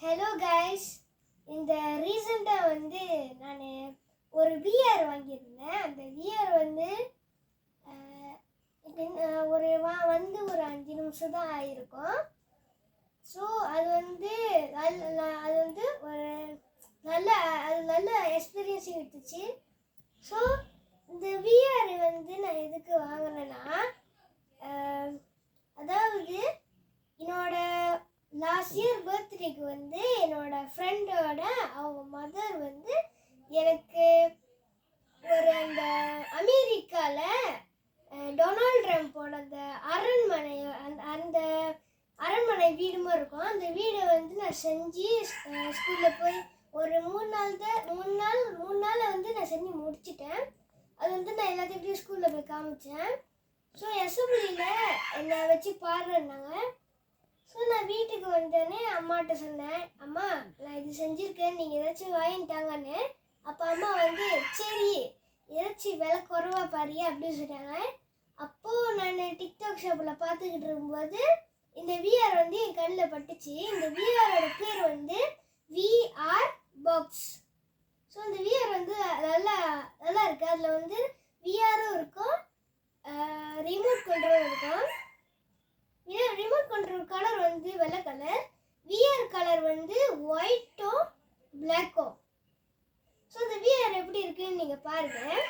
Hello guys, இந்த ரீசெண்டாக நான் ஒரு விஆர் வாங்கியிருந்தேன். அந்த விஆர் ஒரு ஒரு 5 நிமிஷம் தான் ஆகிருக்கும். ஸோ அது ஒரு நல்ல எக்ஸ்பீரியன்ஸும் இருந்துச்சு. ஸோ இந்த விஆர் நான் எதுக்கு வாங்கினேன்னா, அதாவது என்னோட லாஸ்ட் இயர் பர்த்டேக்கு என்னோட ஃப்ரெண்டோட அவங்க மதர் எனக்கு ஒரு அந்த அமெரிக்காவில் டொனால்ட் ட்ரம்ப்போட அந்த அந்த அரண்மனை வீடுமா இருக்கும். அந்த வீடை நான் செஞ்சு ஸ்கூலில் போய் ஒரு 3 நாளில் நான் செஞ்சு முடிச்சிட்டேன். அது நான் எல்லாத்துக்கிட்டையும் ஸ்கூலில் போய் காமிச்சேன். ஸோ அசம்பிளியில் என்னை வச்சு பாடுறேன்னாங்க. ஸோ நான் வீட்டுக்கு வந்தோடனே அம்மாட்ட சொன்னேன், அம்மா நான் இது செஞ்சுருக்கேன், நீங்கள் ஏதாச்சும் வாங்கிட்டாங்கன்னு. அப்போ அம்மா சரி ஏதாச்சும் விலை குறைவா பாரு அப்படின்னு சொன்னாங்க. அப்போது நான் டிக்டாக் ஷாப்பில் பார்த்துக்கிட்டு இருக்கும்போது இந்த விஆர் என் கண்ணில் பட்டுச்சு. இந்த விஆரோட பேர் விஆர் பாக்ஸ். ஸோ இந்த விஆர் நல்லா இருக்குது. அதில் விஆரும் இருக்கும், ரிமோட் கண்ட்ரோல் இருக்கும். ரிமோட் கண்ட்ரோல் கலர் வெள்ளை கலர், விஆர் கலர் ஒயிட்டும் பிளாக்கும். ஸோ இந்த விஆர் எப்படி இருக்குன்னு நீங்கள் பாருங்கள்.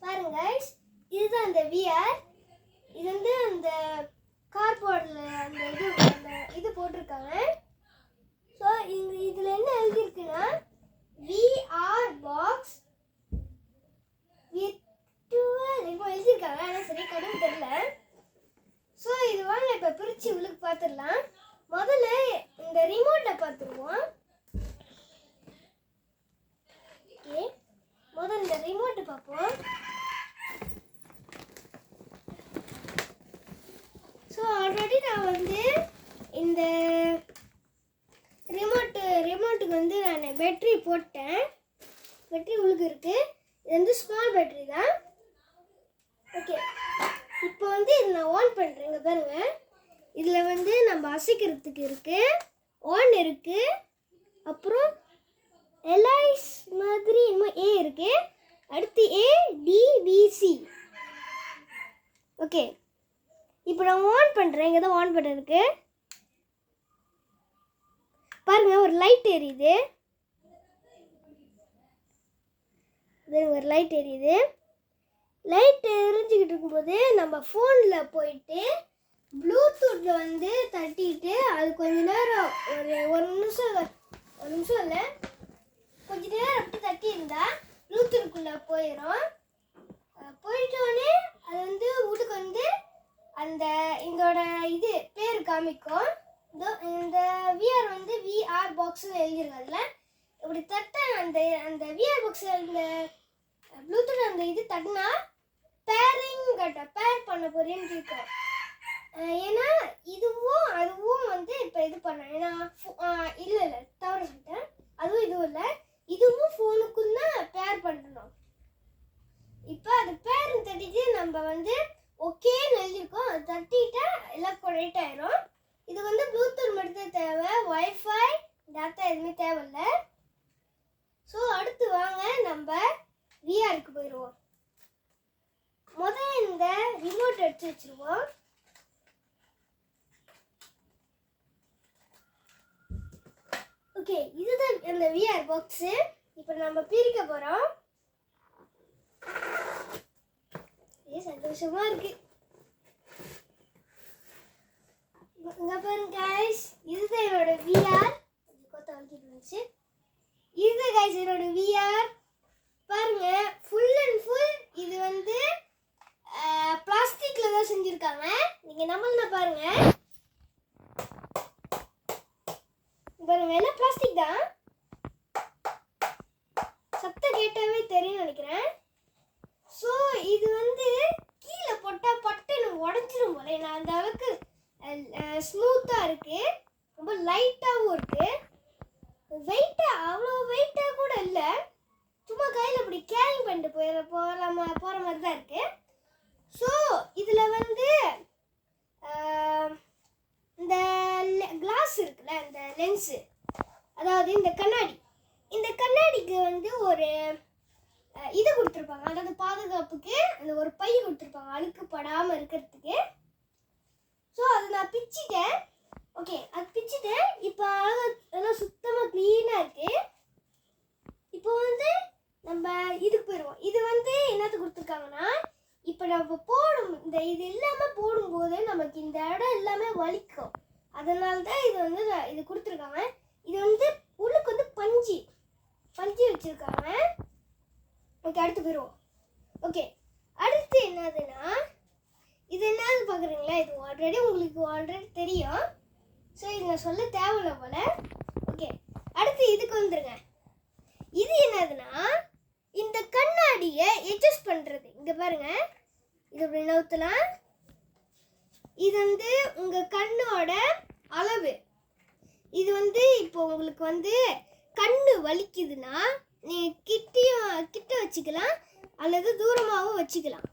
பாருங்க guys, இதுதான் அந்த விஆர். இது அந்த கார்ட்போர்டில் அந்த இது போட்டிருக்காங்க. ஸோ இதில் என்ன எழுதியிருக்குன்னா, விஆர் பாக்ஸ் இப்போ எழுதியிருக்காங்க, ஆனால் சரி கடன் தெரியல. ஸோ இது வாங்க இப்போ பிரித்து உங்களுக்கு பார்த்துடலாம். முதல்ல இந்த ரிமோட்டை பார்த்துருவோம். ஓகே, முதல்ல இந்த ரிமோட்டை பார்ப்போம். ஸோ ஆல்ரெடி நான் இந்த ரிமோட்டுக்கு நான் பேட்டரி போட்டேன். பேட்டரி உங்களுக்கு இருக்குது. இது ஸ்மால் பேட்டரி தான். ஓகே, இப்போ இது நான் ஆன் பண்ணுறேன். இங்கே பாருங்கள், இதில் நம்ம அசைக்கிறதுக்கு இருக்குது, ஆன் இருக்குது, அப்புறம் எல்ஐஸ் மாதிரி இன்னும் ஏ இருக்குது, அடுத்து ஏடிபிசி. ஓகே, இப்போ நான் ஆன் பண்ணுறேன். இங்கே தான் ஆன் பண்ணுறதுக்கு பாருங்கள், ஒரு லைட் எரியுது. ஒரு லைட் எரியுது. லைட் எரிஞ்சிக்கிட்டு இருக்கும்போது நம்ம ஃபோனில் போயிட்டு ப்ளூடூத்தில் தட்டிட்டு அது கொஞ்ச நேரம் ஒரு நிமிஷம் இல்லை, கொஞ்ச நேரம் அப்படி தட்டியிருந்தா ப்ளூடூத்துக்குள்ளே போயிடும். போயிட்டோடனே அது வீட்டுக்கு அந்த இதோட இது பேர் காமிக்கும். இந்த விஆர் விஆர் பாக்ஸ்னு எழுதிருக்கல. இப்படி தட்ட அந்த விஆர் பாக்ஸில் இந்த ப்ளூடூத் அந்த இது தட்டினா பேர் பண்ண போறேன்னு கேட்கும். ஏன்னா அதுவும் இப்போ இது பண்ண, ஏன்னா இல்லை தவற சொல்லிட்டேன், அதுவும் இதுவும் இல்லை, இதுவும் ஃபோனுக்கும் தான் பேர் பண்ணணும். இப்போ அது பேர் தட்டிட்டு நம்ம ஓகேன்னு எழுதியிருக்கோம். அது தட்டிட்டா எல்லாம் கரெக்ட் ஆயிரும். இது ப்ளூடூத் மட்டும் தேவை, வைஃபை டேட்டா எதுவுமே தேவையில்லை. ஸோ அடுத்து வாங்க நம்ம விஆருக்கு போயிடுவோம். முதல்ல இந்த ரிமோட் எடுத்து வச்சிருவோம். ஓகே, இதுதான் அந்த விஆர் பாக்ஸு. இப்போ நம்ம பிரிக்க போகிறோம். சந்தோஷமா இருக்கு. இங்க பாருங்க கைஸ், இதுதான் என்னோட விஆர். இதுதான் கைஸ் என்னோட விஆர். பாருங்க, ஃபுல் அண்ட் ஃபுல் இது பிளாஸ்டிக்ல தான் செஞ்சிருக்காங்க. நீங்க நம்மள பாருங்க, எல்லாம் பிளாஸ்டிக் தான். சத்தம் கேட்டாவே தெரியும் நினைக்கிறேன். ஸோ இது கீழே போட்டால் பட்டுன்னு உடஞ்சிரும் போல. நான் அந்த அளவுக்கு ஸ்மூத்தாக இருக்குது, ரொம்ப லைட்டாகவும் இருக்குது. அவ்வளோ வெயிட்டாக கூட இல்லை, சும்மா கையில் இப்படி கேரிங் பண்ணிட்டு போகிற மாதிரி தான் இருக்குது. ஸோ இதில் லென்ஸு, அதாவது இந்த கண்ணாடிக்கு வந்து ஒரு இது கொடுத்துருப்பாங்க, அதாவது பாதுகாப்புக்கு அந்த ஒரு பை கொடுத்துருப்பாங்க அழுக்கு படாமல் இருக்கிறதுக்கு. ஸோ அதை நான் பிச்சிட்டேன். ஓகே, அது பிச்சிட்டேன். இப்போ அதெல்லாம் சுத்தமாக க்ளீனாக இருக்குது. இப்போ வந்து நம்ம இதுக்கு போயிடுவோம். இது வந்து என்னத்துக்கு கொடுத்துருக்காங்கன்னா, இப்போ நம்ம இந்த இது இல்லாமல் போடும்போது நமக்கு இந்த இடம் எல்லாமே வலிக்கும். அதனால தான் இது வந்து இது கொடுத்துருக்காங்க. இது வந்து உள்ளுக்கு வந்து பஞ்சு வச்சுருக்காங்க. ஓகே, அடுத்து போயிடுவோம். ஓகே, அடுத்து என்னதுன்னா, இது என்னது பார்க்குறீங்களா? இது உங்களுக்கு ஆல்ரெடி தெரியும். ஸோ இது நான் சொல்ல தேவையில்லை போல. ஓகே, அடுத்து இதுக்கு வந்துருங்க. இது என்னதுன்னா, இந்த கண்ணாடியை அட்ஜஸ்ட் பண்ணுறது. இங்கே பாருங்க, இது இப்படி நவுத்தலாம். இது வந்து உங்கள் கண்ணோட அளவு. இது வந்து இப்போ உங்களுக்கு வந்து கண்ணு வலிக்குதுன்னா நீங்கள் கிட்ட வச்சுக்கலாம் அல்லது தூரமாகவும் வச்சுக்கலாம்.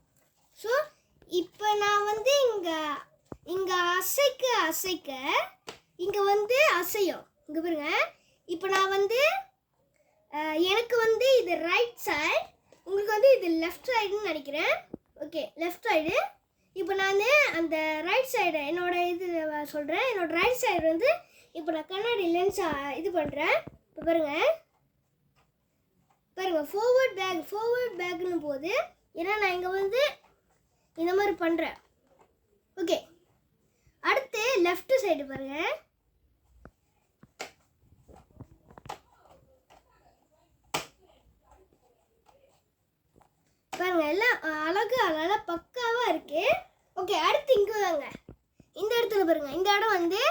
ஸோ இப்போ நான் வந்து இங்கே அசைக்க இங்கே வந்து அசையும். இங்கே பாருங்க, இப்போ நான் வந்து எனக்கு வந்து இது ரைட் சைடு, உங்களுக்கு வந்து இது லெஃப்ட் சைடுன்னு நினைக்கிறேன். Okay, left side. இப்போ நான் அந்த ரைட் சைடு என்னோட இது சொல்கிறேன். என்னோட ரைட் சைடு வந்து இப்போ நான் கண்ணாடி லென்ஸ் இது பண்ணுறேன். இப்போ பாருங்கள் ஃபார்வர்ட் பேக்னு போகுது. ஏன்னா நான் இங்கே வந்து இந்த மாதிரி பண்ணுறேன். ஓகே, அடுத்து லெஃப்ட் சைடு பாருங்கள். பாருங்க, எல்லாம் அழகா பக்காவாக இருக்கு. ஓகே, அடுத்து இங்கே வாங்க. இந்த இடத்துல பாருங்க, இந்த இடம் வந்து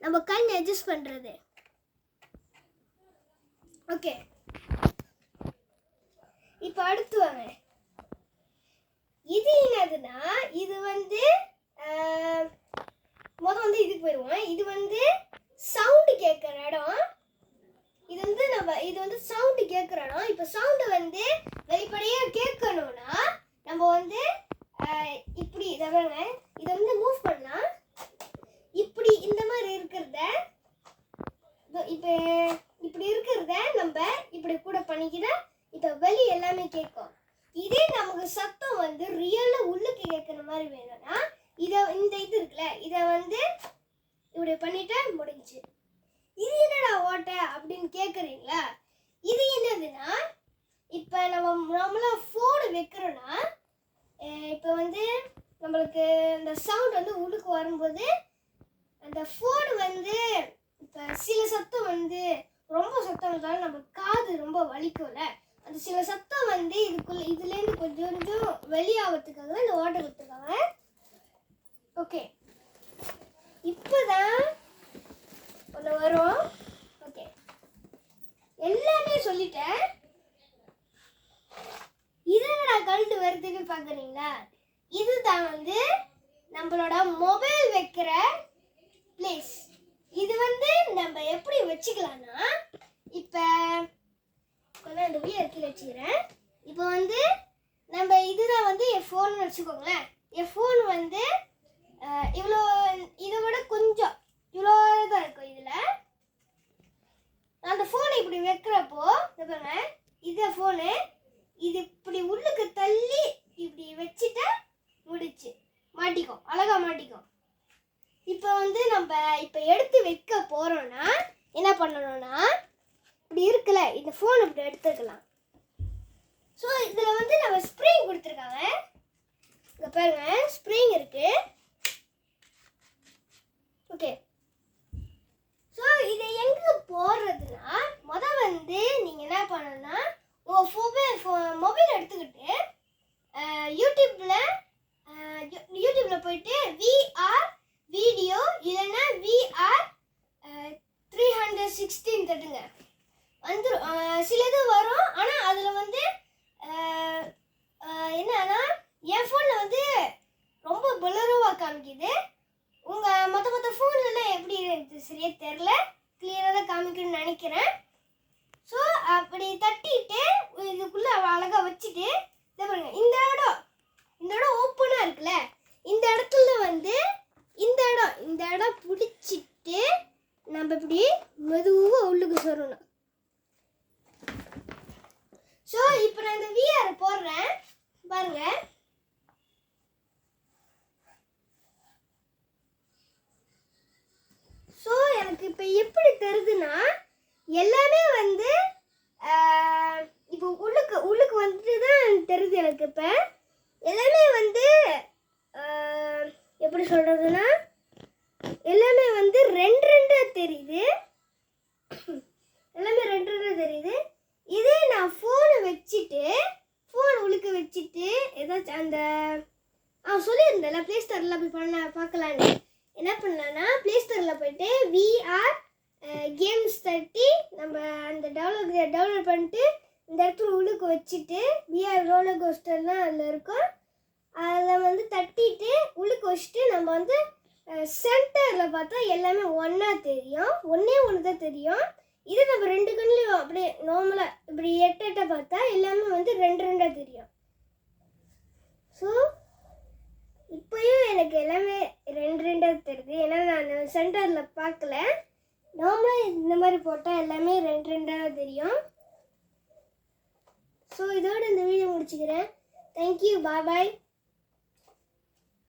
நம்ம கண் அட்ஜஸ்ட் பண்ணுறது. ஓகே, இப்போ அடுத்து வாங்க. இது என்னதுன்னா, இது வந்து முதல் வந்து இதுக்கு போயிடுவோம். இது வந்து சவுண்டு கேட்குற இடம். இது வந்து சவுண்டு கேட்குற இடம். இப்போ சவுண்டு வந்து வெளிப்படையாக கேட்கணும்னா நம்ம வந்து இப்படி இதை பாருங்க, இதை வந்து மூவ் பண்ணலாம். இப்படி இந்த மாதிரி இருக்கிறத இப்போ இப்படி இருக்கிறத நம்ம இப்படி கூட பண்ணிக்கிட்டா இப்போ வெளி எல்லாமே கேட்கும். இதே நமக்கு சத்தம் வந்து ரியலாக உள்ளுக்கு கேட்குற மாதிரி வேணும்னா இந்த இது இருக்குல்ல, இதை வந்து இப்படி பண்ணிட்டா முடிஞ்சு. இது என்னடா ஓட்டை அப்படின்னு கேட்குறீங்களா? இது என்னதுன்னா, இப்போ நம்மளாம் ஃபோனு வைக்கிறோன்னா இப்போ வந்து நம்மளுக்கு இந்த சவுண்ட் வந்து உள்ளுக்கு வரும்போது அந்த ஃபோனு வந்து இப்போ சில சத்தம் வந்து ரொம்ப சத்தம் இருந்தாலும் நம்ம காது ரொம்ப வலிக்கும்ல, அந்த சில சத்தம் வந்து இதுலேருந்து கொஞ்சம் வெளியாகிறதுக்காக இந்த ஓட்டை கொடுத்துருக்காங்க. ஓகே, இப்போதான் ஒன்று வரும். ஓகே, எல்லாமே சொல்லிட்டேன். இதனடா கழுத்து வருதுன்னு பார்க்குறீங்களா? இதுதான் வந்து நம்மளோட மொபைல் வைக்கிற பிளேஸ். இது வந்து நம்ம எப்படி வச்சுக்கலாம்னா, இப்போ கொஞ்சம் இந்த வீடு வச்சுக்கிறேன். இப்போ வந்து நம்ம இதுதான் வந்து என் ஃபோன் வச்சுக்கோங்களேன். என் ஃபோன் வந்து இவ்வளோ, இதை விட கொஞ்சம் இவ்வளோ தான் இருக்கும். இதில் அந்த ஃபோனை இப்படி வைக்கிறப்போ பாருங்க, இதை ஃபோனு இது இப்படி உள்ளுக்கு தள்ளி இப்படி வச்சுட்டா முடிச்சு மாட்டிக்கும், அழகாக மாட்டிக்கும். இப்போ வந்து நம்ம இப்போ எடுத்து வைக்க போகிறோன்னா என்ன பண்ணணும்னா, இப்படி இருக்குல்ல, இந்த ஃபோன் இப்படி எடுத்துக்கலாம். ஸோ இதில் வந்து நம்ம ஸ்ப்ரிங் கொடுத்துருக்காங்க. இங்கே பாருங்க, ஸ்ப்ரிங் இருக்கு. ஓகே, ஸோ இதை எங்கே போடுறதுன்னா, வந்து நீங்கள் என்ன பண்ணணும்னா, உங்கள் மொபைல் எடுத்துக்கிட்டு யூடியூப்பில் போயிட்டு விஆர் வீடியோ இல்லைன்னா விஆர் 316 தட்டுங்க, வந்துடும். சிலது வரும், ஆனால் அதில் வந்து என்னன்னா என் ஃபோனில் வந்து ரொம்ப பிளருவாக காமிக்குது. உங்கள் மற்ற ஃபோன்லாம் எப்படி எனக்கு சரியாக தெரில, கிளியராக தான் காமிக்கணும்னு நினைக்கிறேன். ஸோ அப்படி தட்டிட்டு இதுக்குள்ளே அழகாக வச்சுட்டு இதை பாருங்க, இந்த இடம் ஓப்பனாக இருக்குல்ல, இந்த இடத்துல வந்து இந்த இடம் பிடிச்சிட்டு நம்ம இப்படி மெதுவாக உள்ளுக்கு சொல்லணும். ஸோ இப்போ நான் இந்த விஆர் போடுறேன் பாருங்க. ஸோ எனக்கு இப்போ எப்படி தெரியுதுன்னா எல்லாமே வந்து இப்போ உள்ளுக்கு வந்துட்டு தான் தெரியுது எனக்கு. இப்போ எல்லாமே வந்து எப்படி சொல்கிறதுன்னா எல்லாமே வந்து ரெண்டு ரெண்டாக தெரியுது. எல்லாமே ரெண்டு ரெண்டாக தெரியுது. இதே நான் ஃபோனை வச்சுட்டு ஃபோன் உள்ளுக்கு வச்சுட்டு ஏதாச்சும் அந்த சொல்லியிருந்தேன்ல ப்ளே ஸ்டோரில் போய் பார்க்கலான்னு என்ன பண்ணலான்னா ப்ளே ஸ்டோரில் போயிட்டு விஆர் கேம்ஸ் தட்டி நம்ம அந்த டவுன்லோட் பண்ணிட்டு இந்த இடத்துல உள்ளுக்கு வச்சுட்டு விஆர் ரோலர் கோஸ்டர்லாம் அதில் இருக்கும். அதில் வந்து தட்டிட்டு உள்ளுக்கு வச்சுட்டு நம்ம வந்து சென்டரில் பார்த்தா எல்லாமே ஒன்றா தெரியும். ஒன்றே ஒன்று தான் தெரியும். இது நம்ம ரெண்டு கண்ணிலையும் அப்படியே நார்மலாக இப்படி எட்ட பார்த்தா எல்லாமே வந்து ரெண்டு ரெண்டாக தெரியும். ஸோ இப்போயும் எனக்கு எல்லாமே ரெண்டு ரெண்டாக தெரியுது. ஏன்னா நான் சென்டரில் பார்க்கல. நார்மலாக இந்த மாதிரி போட்டால் எல்லாமே ரெண்டு ரெண்டாக தெரியும். ஸோ இதோட இந்த வீடியோ முடிச்சுக்கிறேன். தேங்க்யூ. பாய் பாய்.